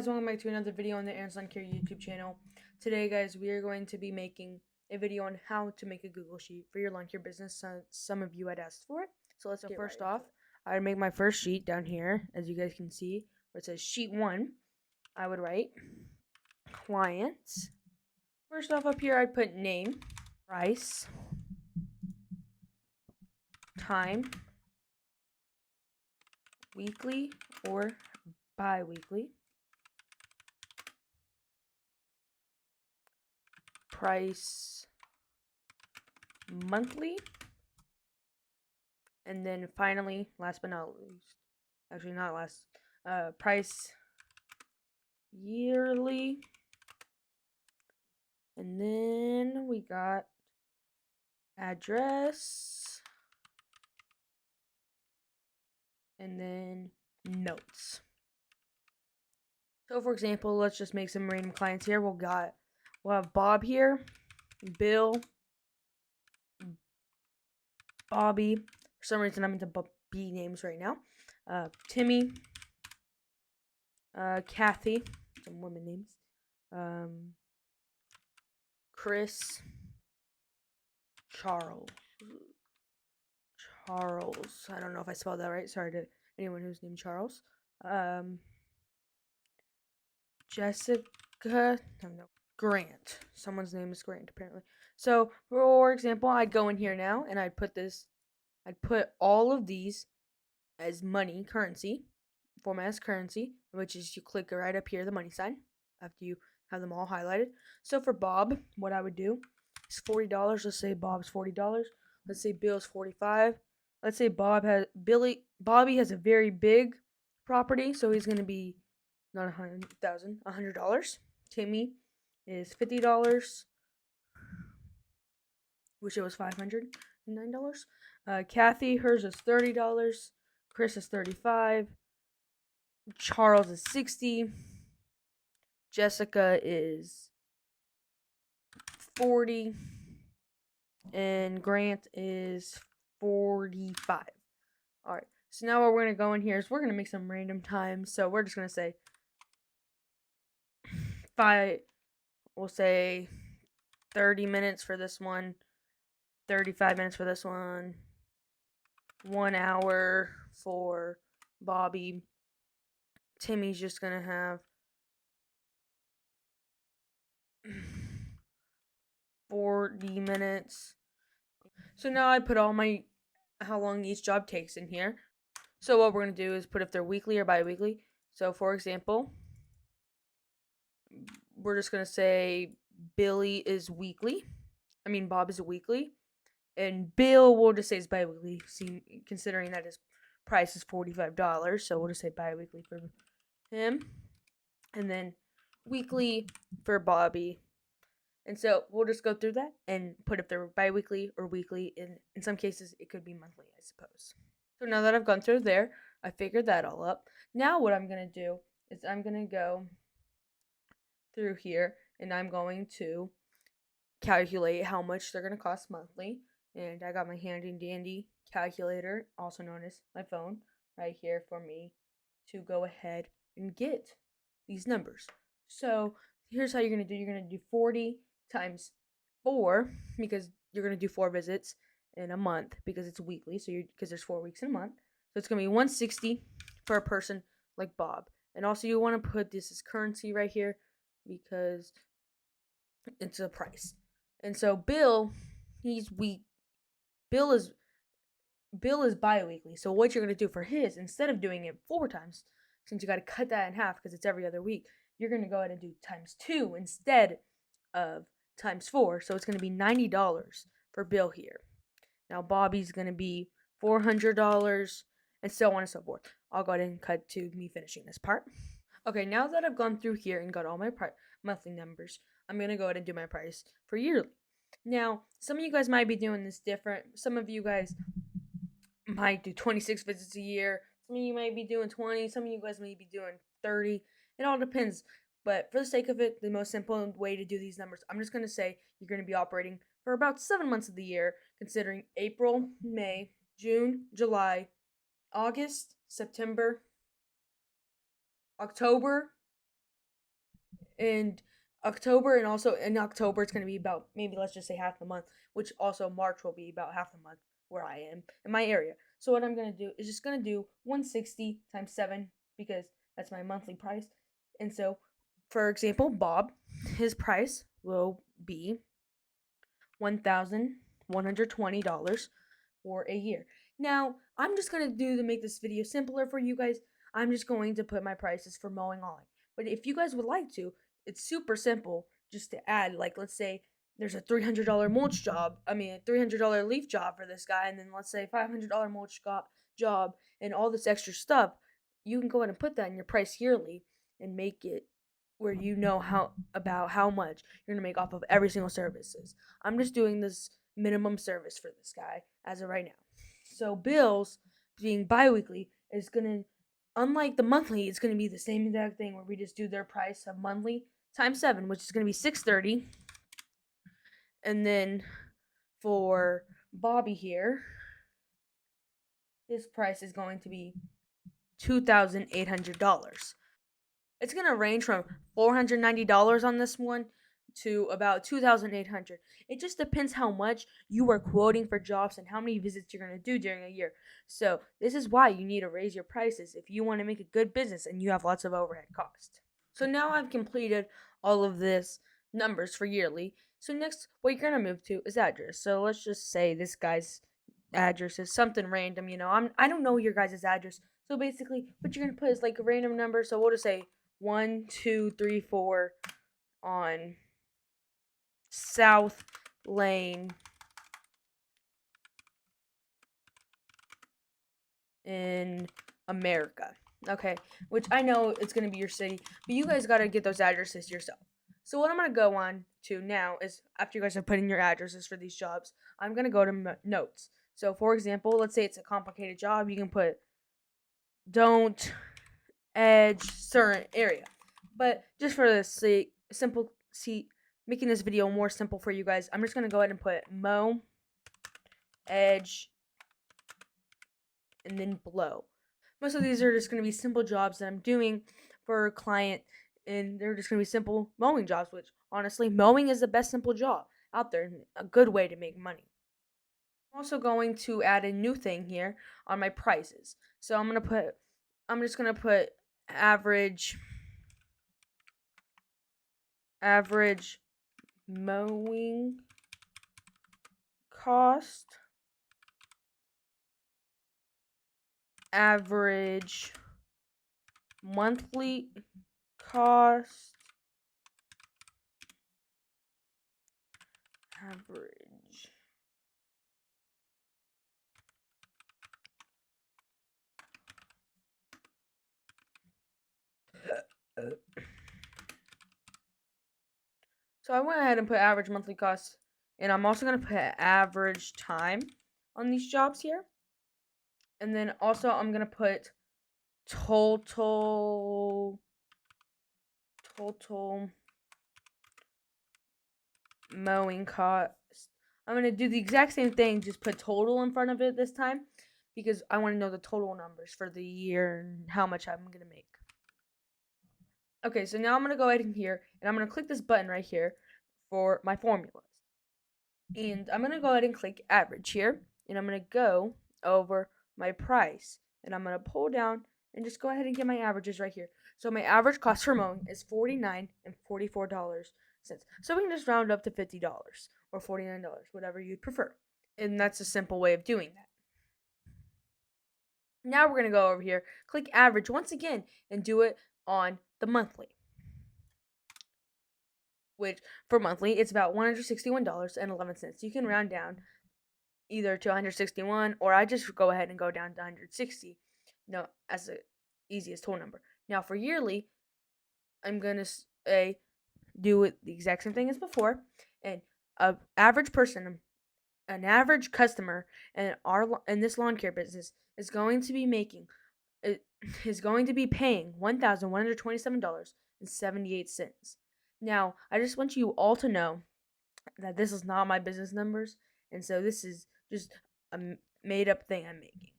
guys, welcome back to another video on the Aaron Sun Care YouTube channel. Today guys, we are going to be making a video on how to make a Google Sheet for your lawn care business. Some of you had asked for it. So let's get first off, I would make my first sheet down here, as you guys can see, where it says sheet 1. I would write clients. First off up here, I'd put name, price, time, weekly or bi-weekly, price monthly, and then finally, last but not least, actually not last, price yearly, and then we got address, and then notes. So for example, let's just make some random clients here. We'll have Bob here, Bill, Bobby. For some reason, I'm into B names right now. Timmy, Kathy, some women names. Chris, Charles. I don't know if I spelled that right. Sorry to anyone who's named Charles. Jessica. No, Grant. Someone's name is Grant apparently. So for example, I'd go in here now and I'd put all of these as money, currency, format as currency, which is you click right up here, the money sign, after you have them all highlighted. So for Bob, what I would do is $40. Let's say Bob's $40. Let's say Bill's $45. Let's say Bobby has a very big property, so he's gonna be not $100. Timmy is $50. Wish it was $509. Kathy, hers is $30. Chris is $35. Charles is $60. Jessica is $40. And Grant is $45. Alright, so now what we're going to go in here is we're going to make some random times. So we're just going to say we'll say 30 minutes for this one, 35 minutes for this one, 1 hour for Bobby. Timmy's just going to have 40 minutes. So now I put all my how long each job takes in here. So what we're going to do is put if they're weekly or bi-weekly. So for example, we're just going to say Bob is weekly, and Bill we'll just say is bi-weekly, considering that his price is $45, so we'll just say bi-weekly for him, and then weekly for Bobby. And so we'll just go through that and put if they're bi-weekly or weekly. In some cases, it could be monthly, I suppose. So now that I've gone through there, I figured that all up. Now what I'm going to do is I'm going to go through here and I'm going to calculate how much they're going to cost monthly. And I got my handy dandy calculator, also known as my phone, right here for me to go ahead and get these numbers. So here's how you're going to do. You're going to do 40 times 4 because you're going to do 4 visits in a month because it's weekly. So because there's 4 weeks in a month. So it's going to be 160 for a person like Bob. And also you want to put this as currency right here because it's a price. And so Bill, Bill is bi-weekly. So what you're going to do for his, instead of doing it 4 times, since you got to cut that in half because it's every other week, you're going to go ahead and do times 2 instead of times 4. So it's going to be $90 for Bill here. Now Bobby's going to be $400 and so on and so forth. I'll go ahead and cut to me finishing this part. Okay, now that I've gone through here and got all my monthly numbers, I'm going to go ahead and do my price for yearly. Now, some of you guys might be doing this different. Some of you guys might do 26 visits a year. Some of you might be doing 20. Some of you guys may be doing 30. It all depends. But for the sake of it, the most simple way to do these numbers, I'm just going to say you're going to be operating for about 7 months of the year, considering April, May, June, July, August, September, October, And October, and also in October it's going to be about, maybe let's just say half the month, which also March will be about half the month where I am in my area. So what I'm going to do is just going to do 160 times 7, because that's my monthly price. And so, for example, Bob, his price will be $1,120 for a year. Now, I'm just going to do, to make this video simpler for you guys, I'm just going to put my prices for mowing on. But if you guys would like to, it's super simple just to add, like, let's say there's a $300 mulch job, a $300 leaf job for this guy, and then let's say $500 mulch job and all this extra stuff. You can go ahead and put that in your price yearly and make it where you know how much you're gonna make off of every single services. I'm just doing this minimum service for this guy as of right now. So bills being biweekly is gonna, unlike the monthly, it's gonna be the same exact thing where we just do their price of monthly times 7, which is gonna be $630. And then for Bobby here, his price is going to be $2,800. It's going to range from $490 on this one to about $2,800. It just depends how much you are quoting for jobs and how many visits you're going to do during a year. So this is why you need to raise your prices if you want to make a good business and you have lots of overhead costs. So now I've completed all of this numbers for yearly. So next, what you're going to move to is address. So let's just say this guy's address is something random. I don't know your guys' address. So basically, what you're going to put is like a random number. So we'll just say 1, 2, 3, 4 on South Lane in America. Okay, which I know it's going to be your city, but you guys got to get those addresses yourself. So what I'm going to go on to now is, after you guys have put in your addresses for these jobs, I'm going to go to notes. So for example, let's say it's a complicated job, you can put don't edge certain area. But just for the sake, making this video more simple for you guys, I'm just going to go ahead and put mow, edge, and then blow. Most of these are just going to be simple jobs that I'm doing for a client, and they're just going to be simple mowing jobs, which honestly, mowing is the best simple job out there and a good way to make money. I'm also going to add a new thing here on my prices. So I'm just going to put average mowing cost, average monthly cost, average So I went ahead and put average monthly cost, and I'm also going to put average time on these jobs here. And then also I'm going to put total mowing cost. I'm going to do the exact same thing, just put total in front of it this time, because I want to know the total numbers for the year and how much I'm going to make. Okay, so now I'm going to go ahead in here, and I'm going to click this button right here for my formulas. And I'm going to go ahead and click average here, and I'm going to go over my price, and I'm going to pull down and just go ahead and get my averages right here. So my average cost for mowing is $49 and $44. So we can just round up to $50 or $49, whatever you'd prefer. And that's a simple way of doing that. Now we're going to go over here, click average once again, and do it on the monthly. Which for monthly, it's about $161.11. You can round down either to 161, or I just go ahead and go down to 160. No, as the easiest whole number. Now for yearly, I'm gonna do it the exact same thing as before, and an average person, an average customer in this lawn care business is going to be paying $1,127.78. Now, I just want you all to know that this is not my business numbers, and so this is just a made up thing I'm making.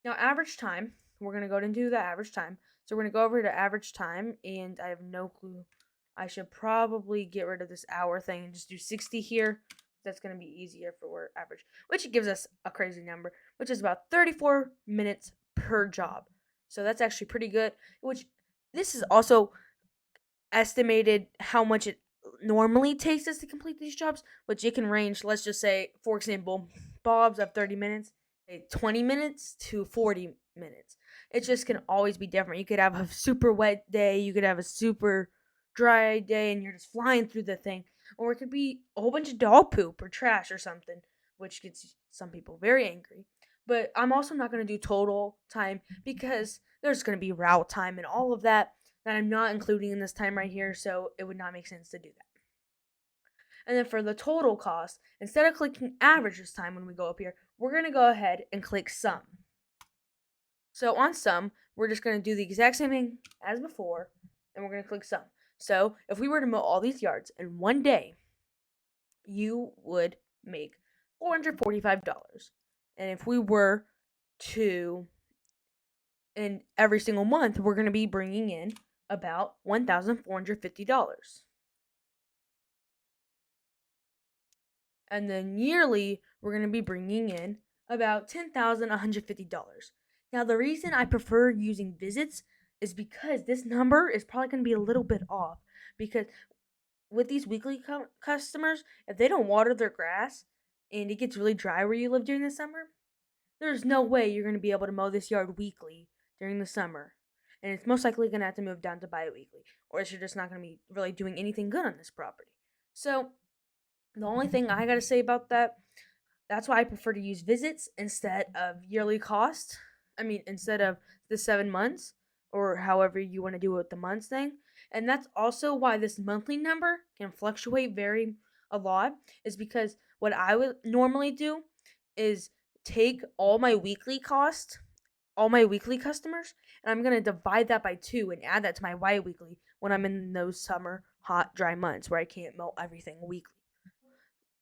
Now, average time, we're going to go into the average time. So we're going to go over to average time, and I have no clue. I should probably get rid of this hour thing and just do 60 here. That's going to be easier for average, which gives us a crazy number, which is about 34 minutes per job. So that's actually pretty good, which this is also estimated how much it normally takes us to complete these jobs, which it can range, let's just say, for example, Bob's of 30 minutes, 20 minutes to 40 minutes. It just can always be different. You could have a super wet day, you could have a super dry day, and you're just flying through the thing. Or it could be a whole bunch of dog poop or trash or something, which gets some people very angry. But I'm also not going to do total time because there's going to be route time and all of that I'm not including in this time right here, so it would not make sense to do that. And then for the total cost, instead of clicking average this time when we go up here, we're going to go ahead and click sum. So on sum, we're just going to do the exact same thing as before, and we're going to click sum. So if we were to mow all these yards in one day, you would make $445. And if we were to, in every single month, we're going to be bringing in about $1,450. And then yearly, we're going to be bringing in about $10,150. Now, the reason I prefer using visits is because this number is probably going to be a little bit off. Because with these weekly customers, if they don't water their grass and it gets really dry where you live during the summer, there's no way you're going to be able to mow this yard weekly during the summer. And it's most likely going to have to move down to bi-weekly, or else you're just not going to be really doing anything good on this property. So, the only thing I gotta say about that's why I prefer to use visits instead of yearly cost. I mean, instead of the 7 months or however you want to do it with the months thing. And that's also why this monthly number can fluctuate very a lot, is because what I would normally do is take all my weekly cost, all my weekly customers, and I'm gonna divide that by 2 and add that to my bi-weekly when I'm in those summer hot dry months where I can't mow everything weekly.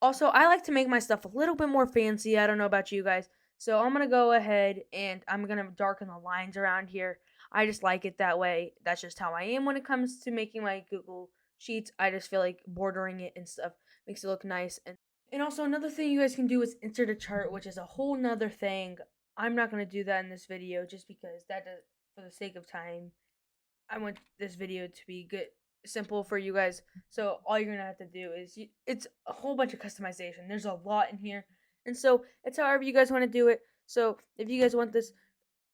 Also, I like to make my stuff a little bit more fancy. I don't know about you guys. So I'm going to go ahead and I'm going to darken the lines around here. I just like it that way. That's just how I am when it comes to making my Google Sheets. I just feel like bordering it and stuff makes it look nice. And also another thing you guys can do is insert a chart, which is a whole nother thing. I'm not going to do that in this video just because that does, for the sake of time, I want this video to be good, simple for you guys. So all you're gonna have to do is it's a whole bunch of customization. There's a lot in here, and so it's however you guys want to do it. So if you guys want this,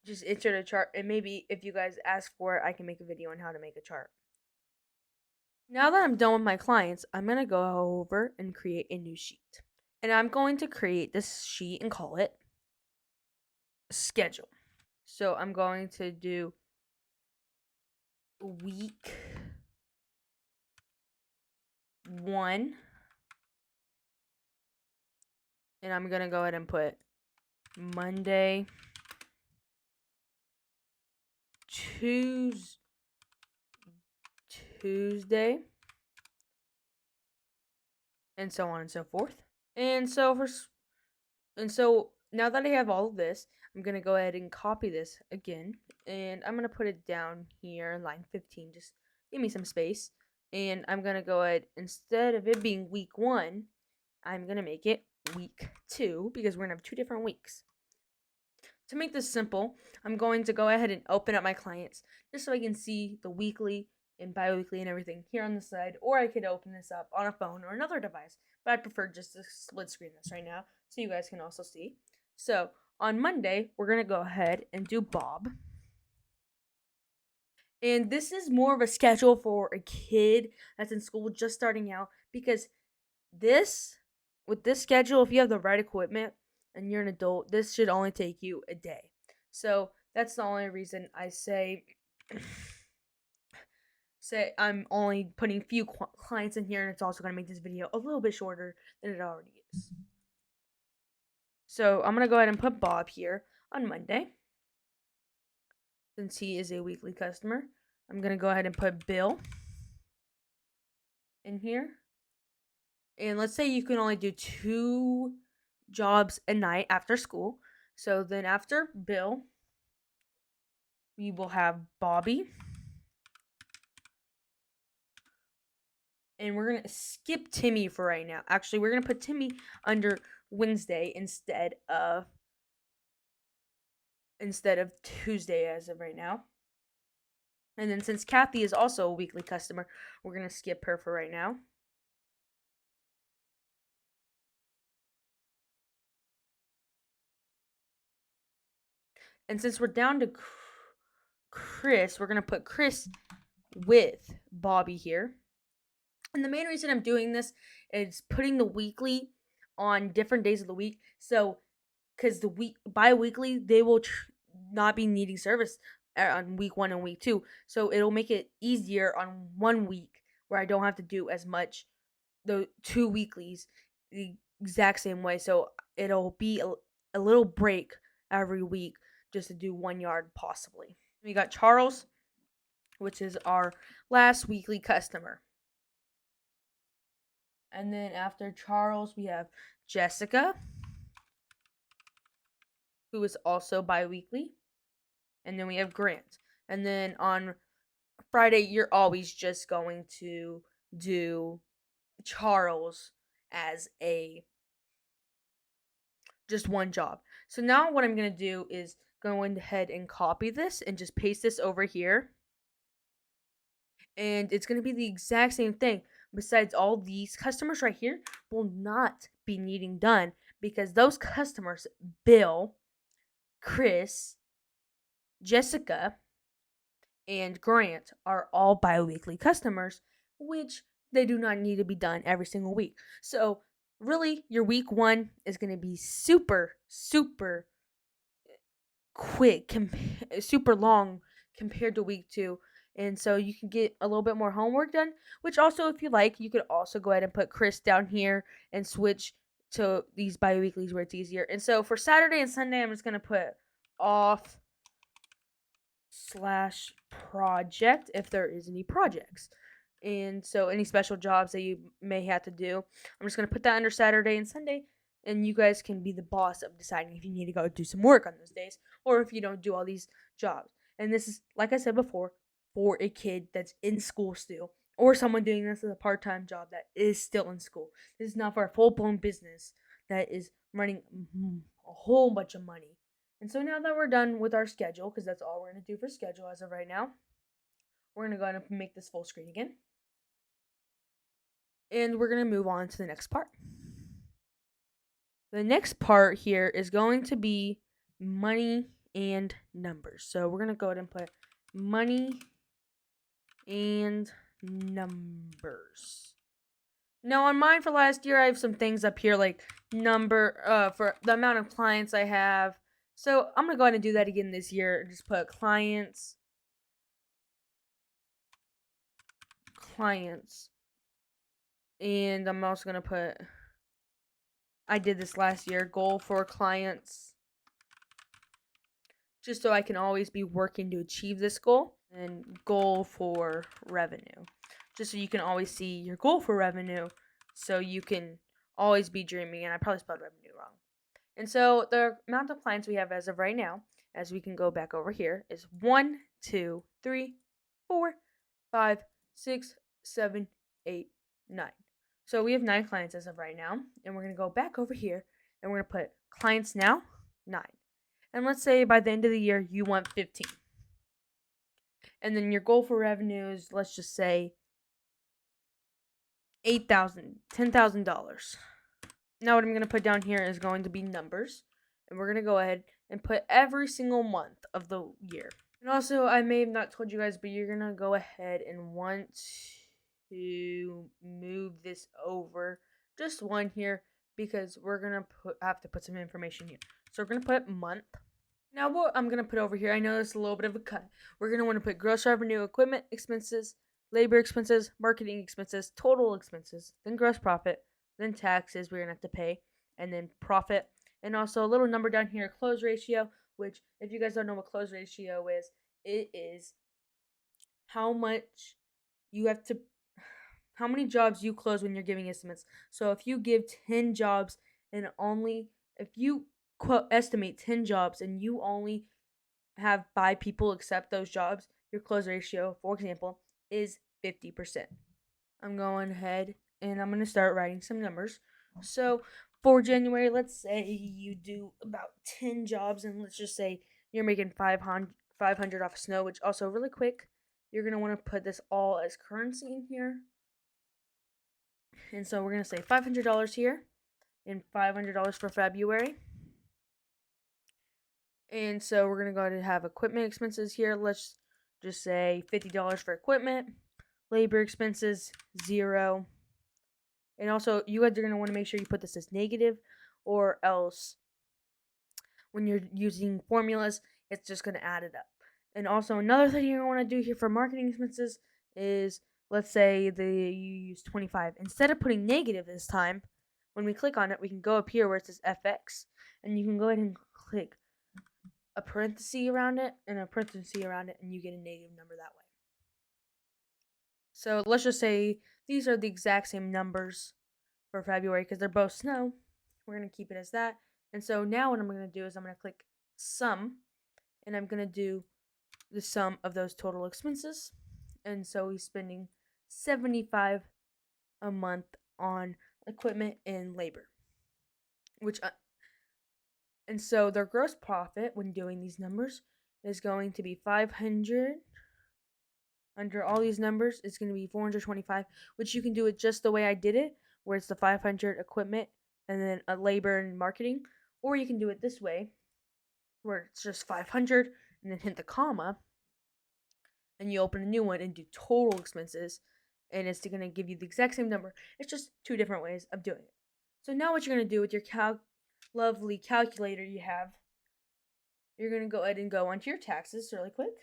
just insert a chart, and maybe if you guys ask for it, I can make a video on how to make a chart. Now that I'm done with my clients, I'm gonna go over and create a new sheet, and I'm going to create this sheet and call it schedule. So I'm going to do week 1, and I'm gonna go ahead and put Monday, Tuesday, and so on and so forth. And so now that I have all of this, I'm gonna go ahead and copy this again, and I'm gonna put it down here in line 15. Just give me some space, and I'm gonna go ahead, instead of it being week 1, I'm gonna make it week 2 because we're gonna have 2 different weeks. To make this simple, I'm going to go ahead and open up my clients just so I can see the weekly and bi-weekly and everything here on the side, or I could open this up on a phone or another device, but I prefer just to split screen this right now so you guys can also see. So on Monday, we're going to go ahead and do Bob. And this is more of a schedule for a kid that's in school just starting out, because with this schedule, if you have the right equipment and you're an adult, this should only take you a day. So that's the only reason I say I'm only putting few clients in here, and it's also going to make this video a little bit shorter than it already is. So I'm going to go ahead and put Bob here on Monday, since he is a weekly customer. I'm going to go ahead and put Bill in here. And let's say you can only do 2 jobs a night after school. So then after Bill, we will have Bobby. And we're going to skip Timmy for right now. Actually, we're going to put Timmy under Wednesday instead of Tuesday as of right now. And then since Kathy is also a weekly customer, we're going to skip her for right now. And since we're down to Chris, we're going to put Chris with Bobby here. And the main reason I'm doing this is putting the weekly on different days of the week. So, because the bi-weekly, they will not be needing service on week 1 and week 2. So it'll make it easier on 1 week where I don't have to do as much the 2 weeklies the exact same way. So it'll be a little break every week just to do 1 yard possibly. We got Charles, which is our last weekly customer. And then after Charles, we have Jessica, who is also bi-weekly. And then we have Grant. And then on Friday, you're always just going to do Charles as just one job. So now what I'm going to do is go ahead and copy this and just paste this over here. And it's going to be the exact same thing. Besides, all these customers right here will not be needing done because those customers, Bill, Chris, Jessica, and Grant, are all bi-weekly customers, which they do not need to be done every single week. So really, your week 1 is going to be super, super quick, super long compared to week 2. And so you can get a little bit more homework done, which also, if you like, you could also go ahead and put Chris down here and switch to these bi-weeklies where it's easier. And so for Saturday and Sunday, I'm just going to put off/project if there is any projects. And so any special jobs that you may have to do, I'm just going to put that under Saturday and Sunday. And you guys can be the boss of deciding if you need to go do some work on those days or if you don't do all these jobs. And this is, like I said before, for a kid that's in school still, or someone doing this as a part-time job that is still in school. This is not for a full-blown business that is running a whole bunch of money. And so now that we're done with our schedule, because that's all we're going to do for schedule as of right now, we're going to go ahead and make this full screen again. And we're going to move on to the next part. The next part here is going to be money and numbers. So we're going to go ahead and put money and numbers. Now on mine for last year, I have some things up here like number for the amount of clients I have. So I'm going to go ahead and do that again this year. Just put clients. And I'm also going to put, I did this last year, goal for clients. Just so I can always be working to achieve this goal. And goal for revenue. Just so you can always see your goal for revenue. So you can always be dreaming. And I probably spelled revenue wrong. And so the amount of clients we have as of right now, as we can go back over here, is 1, 2, 3, 4, 5, 6, 7, 8, 9. So we have 9 clients as of right now. And we're going to go back over here and we're going to put clients now, 9. And let's say by the end of the year, you want 15. And then your goal for revenue is, let's just say, $10,000. Now what I'm going to put down here is going to be numbers. And we're going to go ahead and put every single month of the year. And also, I may have not told you guys, but you're going to go ahead and want to move this over just one here because we're going to have to put some information here. So we're going to put month. Now what I'm going to put over here, I know this is a little bit of a cut. We're going to want to put gross revenue, equipment expenses, labor expenses, marketing expenses, total expenses, then gross profit, then taxes we're going to have to pay, and then profit. And also a little number down here, close ratio, which if you guys don't know what close ratio is, it is how many jobs you close when you're giving estimates. So if you give 10 jobs and if you estimate 10 jobs and you only have 5 people accept those jobs, your close ratio, for example, is 50%. I'm going ahead and I'm going to start writing some numbers. So for January, let's say you do about 10 jobs, and let's just say you're making 500 off of snow, which also really quick, you're going to want to put this all as currency in here. And so we're going to say $500 here and $500 for February. And so we're going to go ahead and have equipment expenses here. Let's just say $50 for equipment. Labor expenses, 0. And also, you guys are going to want to make sure you put this as negative, or else when you're using formulas, it's just going to add it up. And also, another thing you're going to want to do here for marketing expenses is, let's say you use 25. Instead of putting negative this time, when we click on it, we can go up here where it says FX, and you can go ahead and click a parenthesis around it and a parenthesis around it, and you get a negative number that way. So let's just say these are the exact same numbers for February because they're both snow. We're going to keep it as that. And so now what I'm going to do is I'm going to click sum, and I'm going to do the sum of those total expenses. And so he's spending $75 a month on equipment and labor, and so their gross profit when doing these numbers is going to be 500. Under all these numbers, it's going to be 425, which you can do it just the way I did it, where it's the 500 equipment and then a labor and marketing, or you can do it this way, where it's just 500 and then hit the comma, and you open a new one and do total expenses, and it's going to give you the exact same number. It's just two different ways of doing it. So now what you're going to do with your lovely calculator you have, you're going to go ahead and go onto your taxes really quick.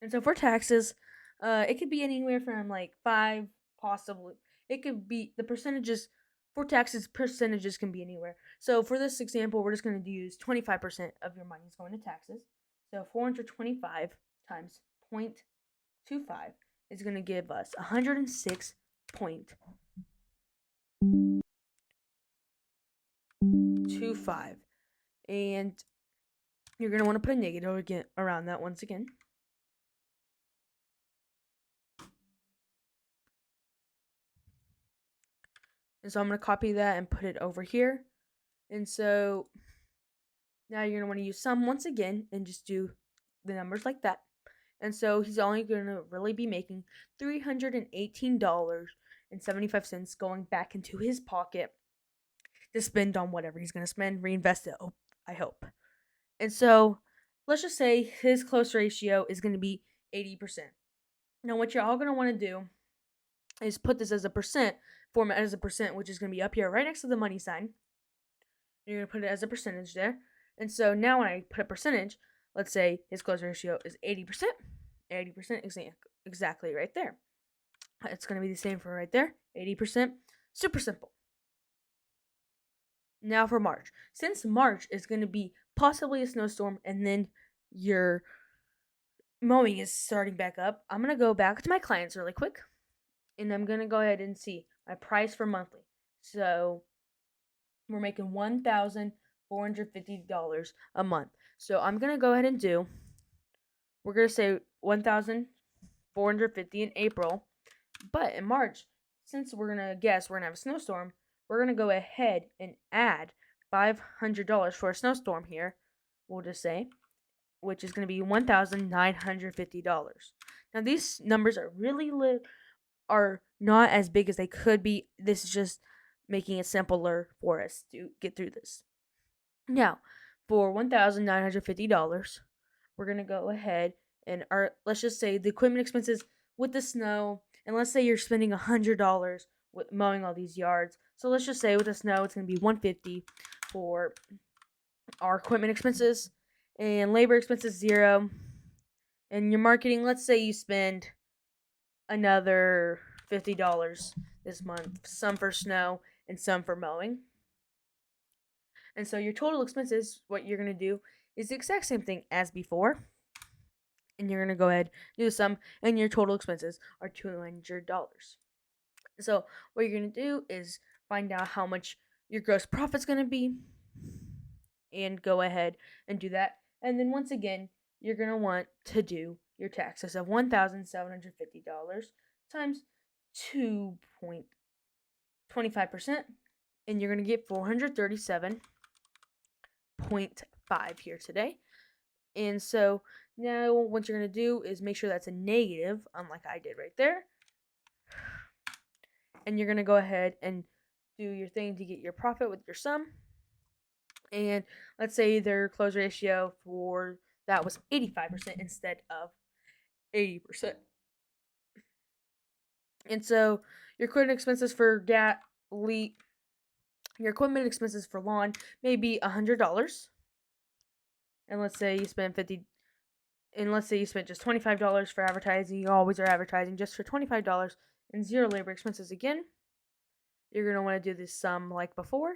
And so for taxes, it could be anywhere from like 5, possibly. It could be the percentages for taxes. Percentages can be anywhere. So for this example, we're just going to use 25% of your money is going to taxes. So 425 times 0.25 is going to give us 106.25, and you're going to want to put a negative again around that once again. And so I'm going to copy that and put it over here. And so now you're going to want to use sum once again and just do the numbers like that. And so he's only going to really be making $318.75 going back into his pocket to spend on whatever he's going to spend, reinvest it, I hope. And so let's just say his close ratio is going to be 80%. Now what you're all going to want to do is put this as a percent, format as a percent, which is going to be up here right next to the money sign. You're going to put it as a percentage there. And so now when I put a percentage, let's say his close ratio is 80%. 80% exactly right there. It's going to be the same for right there. 80%. Super simple. Now for March. Since March is going to be possibly a snowstorm and then your mowing is starting back up, I'm going to go back to my clients really quick. And I'm going to go ahead and see my price for monthly. So we're making $1,450 a month. So I'm going to go ahead and we're going to say $1,450 in April. But in March, since we're going to guess we're going to have a snowstorm, we're going to go ahead and add $500 for a snowstorm here, we'll just say, which is going to be $1,950. Now these numbers are are not as big as they could be. This is just making it simpler for us to get through this. Now, for $1,950, we're going to go ahead and let's just say the equipment expenses with the snow, and let's say you're spending $100 with mowing all these yards. So let's just say with the snow, it's going to be $150 for our equipment expenses, and labor expenses 0. And your marketing, let's say you spend another $50 this month, some for snow and some for mowing. And so your total expenses, what you're going to do is the exact same thing as before. And you're going to go ahead, do the sum, and your total expenses are $200. So what you're going to do is find out how much your gross profit's going to be and go ahead and do that. And then once again, you're going to want to do your taxes of $1,750 times 2.25%, and you're going to get 437.5 here today. And so now what you're going to do is make sure that's a negative, unlike I did right there. And you're going to go ahead and do your thing to get your profit with your sum. And let's say their close ratio for that was 85% instead of 80%. And so your equipment expenses for your equipment expenses for lawn may be $100. And let's say you spend just $25 for advertising. You always are advertising just for $25 and zero labor expenses again. You're going to want to do this sum like before.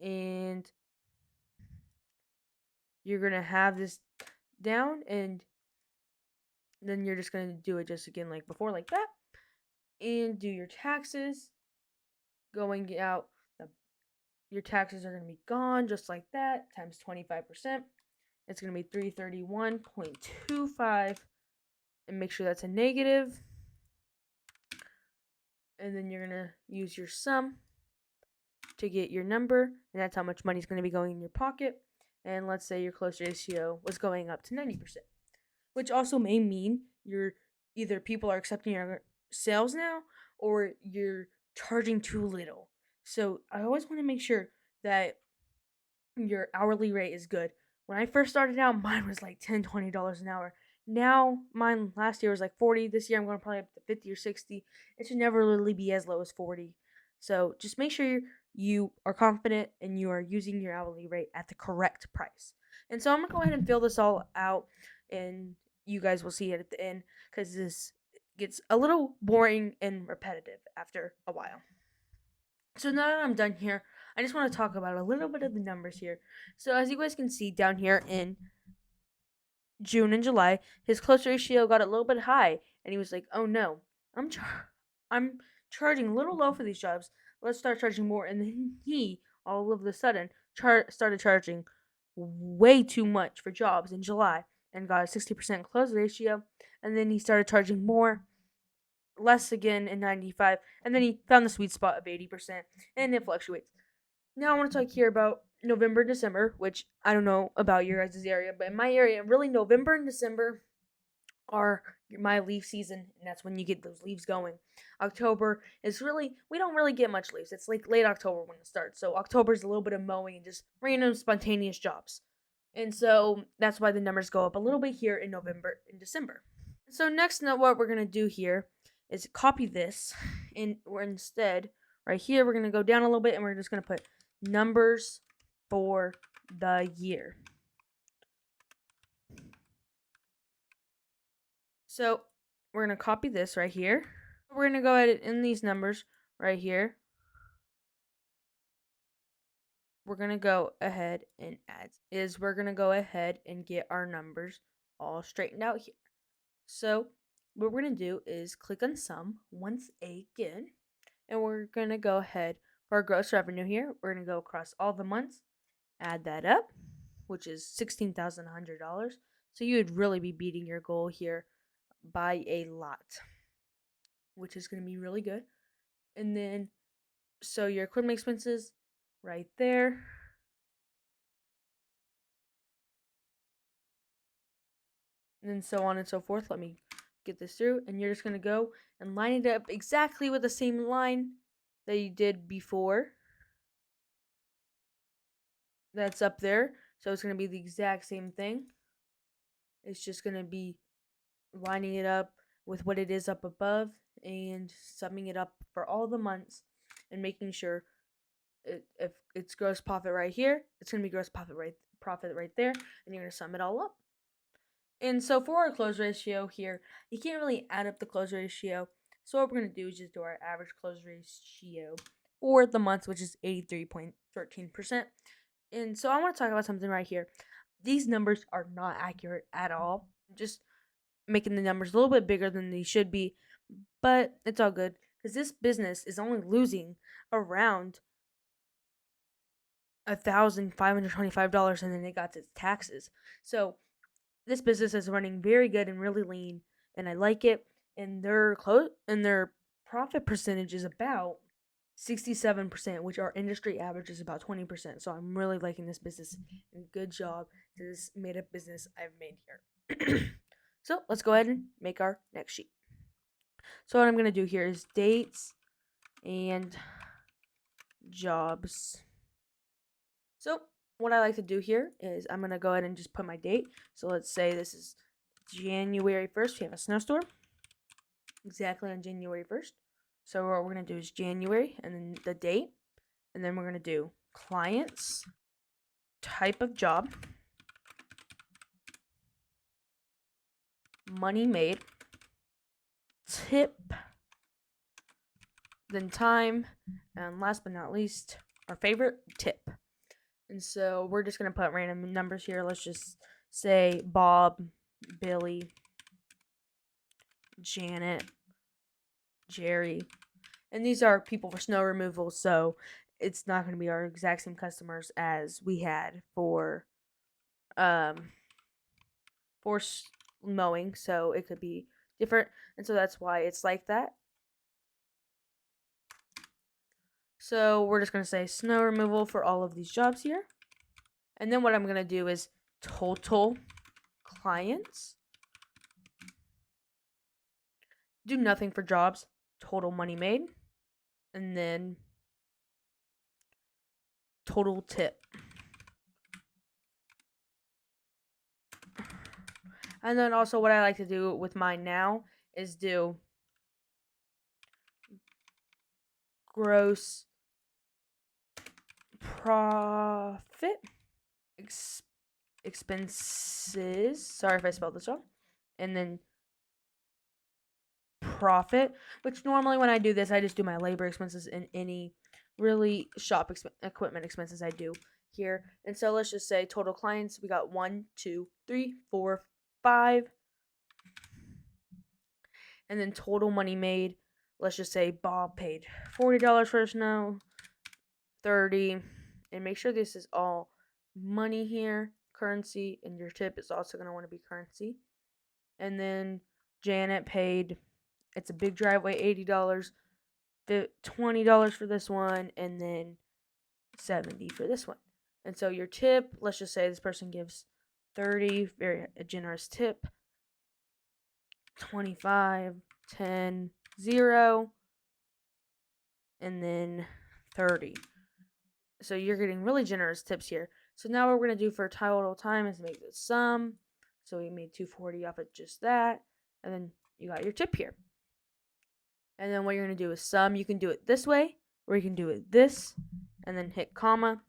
And you're going to have this down, and then you're just going to do it just again like before, like that. And do your taxes. Going out, your taxes are going to be gone just like that, times 25%. It's going to be 331.25, and make sure that's a negative. And then you're going to use your sum to get your number, and that's how much money is going to be going in your pocket. And let's say your close ratio was going up to 90%, which also may mean either people are accepting your sales now, or you're charging too little. So I always want to make sure that your hourly rate is good. When I first started out, mine was like $10, $20 an hour. Now, mine last year was like 40. This year, I'm going to probably up to 50 or 60. It should never really be as low as 40. So just make sure you are confident and you are using your hourly rate at the correct price. And so I'm going to go ahead and fill this all out, and you guys will see it at the end, because this gets a little boring and repetitive after a while. So now that I'm done here, I just want to talk about a little bit of the numbers here. So as you guys can see down here in June and July, his close ratio got a little bit high, and he was like, "Oh no, I'm charging a little low for these jobs. Let's start charging more." And then he all of a sudden started charging way too much for jobs in July and got a 60% close ratio. And then he started charging less again in 95, and then he found the sweet spot of 80%, and it fluctuates. Now I want to talk here about November, December, which I don't know about your guys' area, but in my area, really November and December are my leaf season, and that's when you get those leaves going. October is we don't really get much leaves. It's like late October when it starts. So October is a little bit of mowing and just random spontaneous jobs. And so that's why the numbers go up a little bit here in November and December. So next, what we're going to do here is copy this, and we're instead right here, we're going to go down a little bit, and we're just going to put numbers for the year. So we're going to copy this right here. We're going to go ahead in these numbers right here. We're going to go ahead and we're going to go ahead and get our numbers all straightened out here. So what we're going to do is click on sum once again, and we're going to go ahead for our gross revenue here. We're going to go across all the months, add that up, which is $16,100. So you would really be beating your goal here by a lot, which is going to be really good. And then, so your equipment expenses right there. And then so on and so forth. Let me get this through, and you're just going to go and line it up exactly with the same line that you did before. That's up there. So it's going to be the exact same thing. It's just going to be lining it up with what it is up above and summing it up for all the months and making sure if it's gross profit right here, it's going to be gross profit right there, and you're going to sum it all up. And so for our close ratio here, you can't really add up the close ratio. So what we're going to do is just do our average close ratio for the month, which is 83.13%. And so I want to talk about something right here. These numbers are not accurate at all. Just making the numbers a little bit bigger than they should be, but it's all good because this business is only losing around $1,525, and then it got its taxes. So this business is running very good and really lean, and I like it. And their profit percentage is about 67%, which our industry average is about 20%. So I'm really liking this business, and good job to this made up business I've made here. So let's go ahead and make our next sheet. So what I'm going to do here is dates and jobs. So what I like to do here is I'm going to go ahead and just put my date. So let's say this is January 1st. We have a snowstorm exactly on January 1st. So what we're going to do is January and then the date. And then we're going to do clients, type of job, money made, tip, then time, and last but not least, our favorite tip. And so we're just going to put random numbers here. Let's just say Bob, Billy, Janet, Jerry. And these are people for snow removal, so it's not going to be our exact same customers as we had for mowing, so it could be different, and so that's why it's like that. So we're just going to say snow removal for all of these jobs here. And then what I'm going to do is total clients. Do nothing for jobs, total money made, and then total tip. And then also what I like to do with mine now is do gross profit expenses. Sorry if I spelled this wrong. And then profit, which normally when I do this, I just do my labor expenses and any really shop equipment expenses I do here. And so let's just say total clients, we got 1, 2, 3, 4, 5. And then total money made, let's just say Bob paid $40 for snow, 30, and make sure this is all money here, currency, and your tip is also going to want to be currency. And then Janet paid, it's a big driveway, $80, $20 for this one, and then $70 for this one. And so your tip, let's just say this person gives 30, very a generous tip, 25, 10, 0, and then 30. So you're getting really generous tips here. So now what we're going to do for total time is make the sum. So we made 240 off of just that. And then you got your tip here. And then what you're going to do is sum. You can do it this way, or you can do it this, and then hit comma,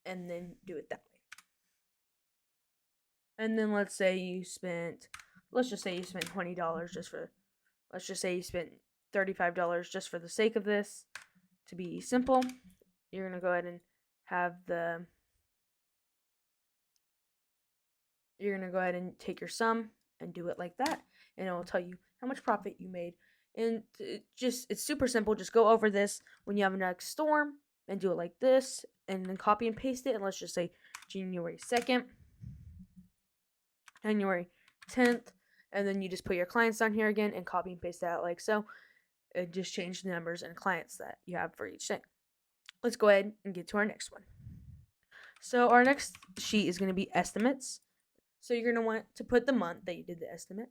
and then do it that way. And then let's just say you spent $20 just for, let's just say you spent $35 just for the sake of this. To be simple, you're going to go ahead and you're going to go ahead and take your sum and do it like that. And it will tell you how much profit you made. And it's super simple. Just go over this when you have a next storm and do it like this. And then copy and paste it. And let's just say January 2nd, January 10th. And then you just put your clients down here again and copy and paste that like so. And just change the numbers and clients that you have for each thing. Let's go ahead and get to our next one. So our next sheet is going to be estimates. So you're going to want to put the month that you did the estimate,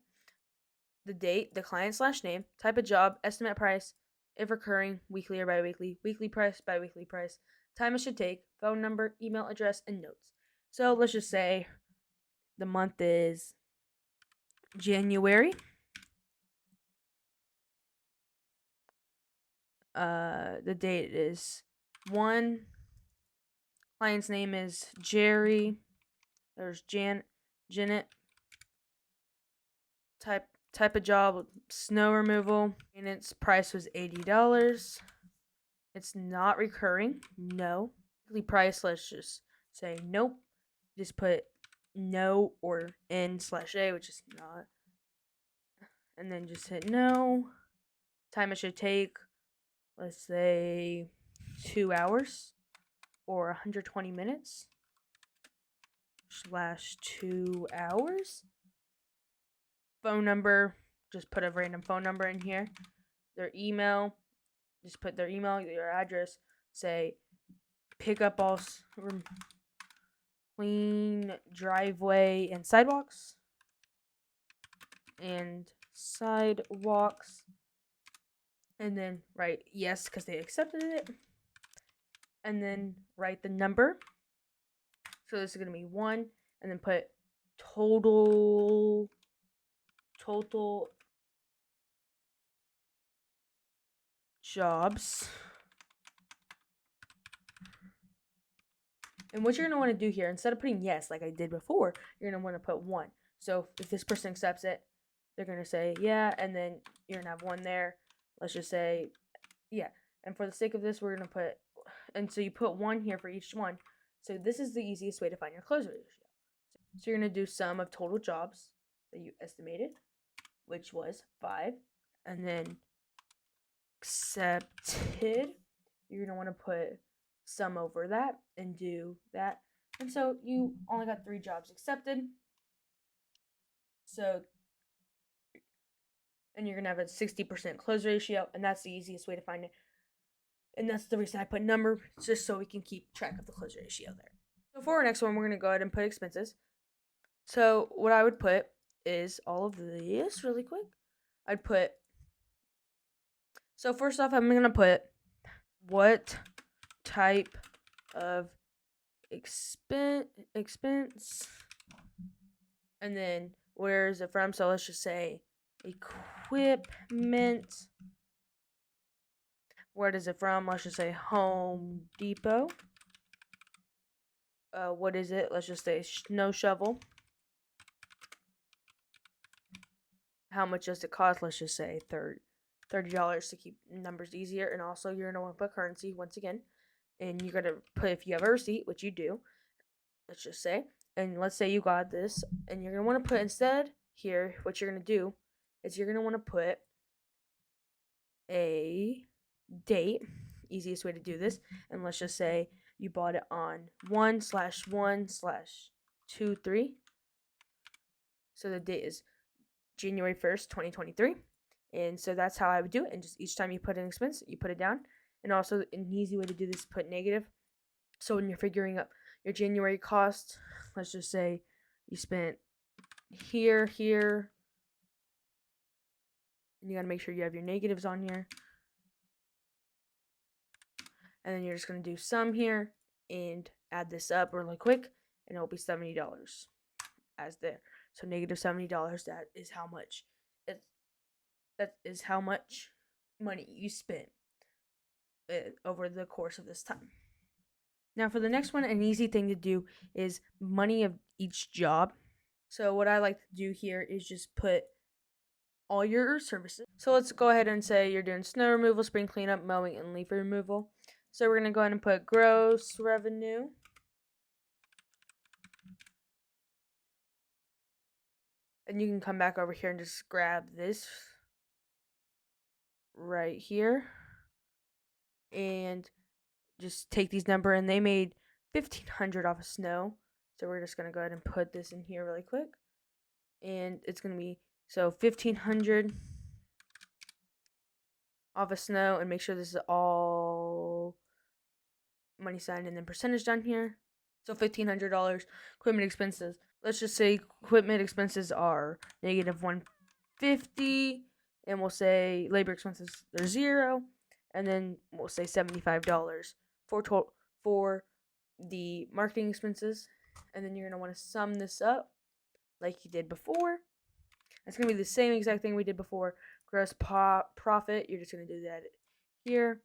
the date, the client/name, type of job, estimate price, if recurring, weekly or biweekly, weekly price, biweekly price, time it should take, phone number, email address, and notes. So let's just say the month is January. The date is 1. Client's name is Jerry. There's Janet. Type of job, snow removal. And its price was $80. It's not recurring. No. Weekly price, let's just say nope. Just put no or N/A, which is not. And then just hit no. Time it should take, let's say 2 hours or 120 minutes /2 hours. Phone number, just put a random phone number in here. their email. Just put their email, their address. Say, pick up all clean driveway and sidewalks. And sidewalks. And then write yes because they accepted it. And then write the number. So this is going to be 1. And then put total jobs. And what you're going to want to do here, instead of putting yes like I did before, you're going to want to put 1. So if this person accepts it, they're going to say yeah, and then you're going to have 1 there. Let's just say yeah. And for the sake of this, we're going to put, and so you put 1 here for each one. So this is the easiest way to find your close ratio. So you're going to do sum of total jobs that you estimated, which was 5, and then accepted, you're going to want to put sum over that and do that. And so you only got 3 jobs accepted. So, and you're going to have a 60% close ratio, and that's the easiest way to find it. And that's the reason I put number, just so we can keep track of the close ratio there. So for our next one, we're going to go ahead and put expenses. So what I would put is all of this really quick. I'd put, so first off, I'm going to put what type of expense, and then where is it from? So let's just say equipment. Where is it from? Let's just say Home Depot. What is it? Let's just say snow shovel. How much does it cost? Let's just say $30 to keep numbers easier. And also, you're gonna want to put currency once again, and you're gonna put if you have a receipt, which you do. Let's just say, and let's say you got this, and you're gonna want to put instead here. What you're gonna do is you're gonna want to put a date. Easiest way to do this, and let's just say you bought it on 1/1/23. So the date is January 1st, 2023. And so that's how I would do it. And just each time you put an expense, you put it down. And also an easy way to do this is put negative. So when you're figuring up your January cost, let's just say you spent here, and you got to make sure you have your negatives on here. And then you're just going to do sum here and add this up really quick, and it'll be $70 as there. So negative $70, that is how much money you spent over the course of this time. Now for the next one, an easy thing to do is money of each job. So what I like to do here is just put all your services. So let's go ahead and say you're doing snow removal, spring cleanup, mowing, and leaf removal. So we're going to go ahead and put gross revenue. And you can come back over here and just grab this right here. And just take these number, and they made $1,500 off of snow. So we're just going to go ahead and put this in here really quick. And it's going to be, so $1,500 off of snow, and make sure this is all money sign and then percentage down here. So $1,500 equipment expenses. Let's just say equipment expenses are negative $150, and we'll say labor expenses are 0, and then we'll say $75 for the marketing expenses. And then you're gonna want to sum this up like you did before. It's gonna be the same exact thing we did before. Gross profit. You're just gonna do that here.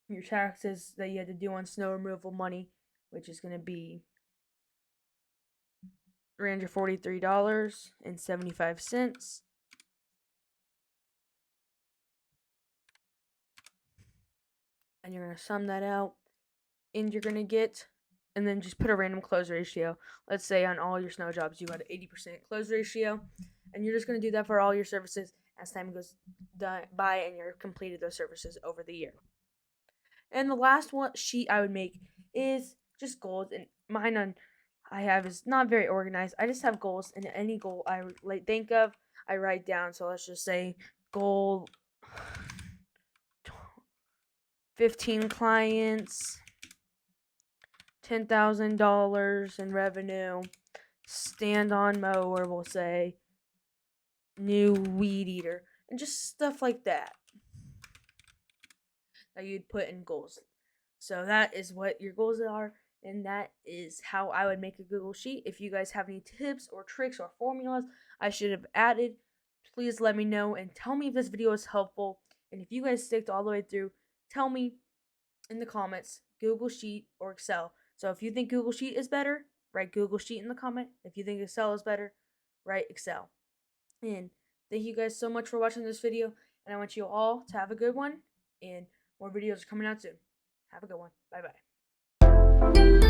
Your taxes that you had to do on snow removal money, which is going to be $343.75. And you're going to sum that out, and you're going to get, and then just put a random close ratio. Let's say on all your snow jobs you got an 80% close ratio, and you're just going to do that for all your services as time goes by and you're completed those services over the year. And the last one sheet I would make is just goals, and mine I have is not very organized. I just have goals, and any goal I think of, I write down. So let's just say goal 15 clients, $10,000 in revenue, stand-on mower, we'll say, new weed eater, and just stuff like that you'd put in goals. So that is what your goals are, and that is how I would make a Google Sheet. If you guys have any tips or tricks or formulas I should have added, please let me know and tell me if this video is helpful. And if you guys sticked all the way through, tell me in the comments, Google Sheet or Excel. So if you think Google Sheet is better, write Google Sheet in the comment. If you think Excel is better, write Excel. And thank you guys so much for watching this video, and I want you all to have a good one, and more videos are coming out soon. Have a good one. Bye-bye.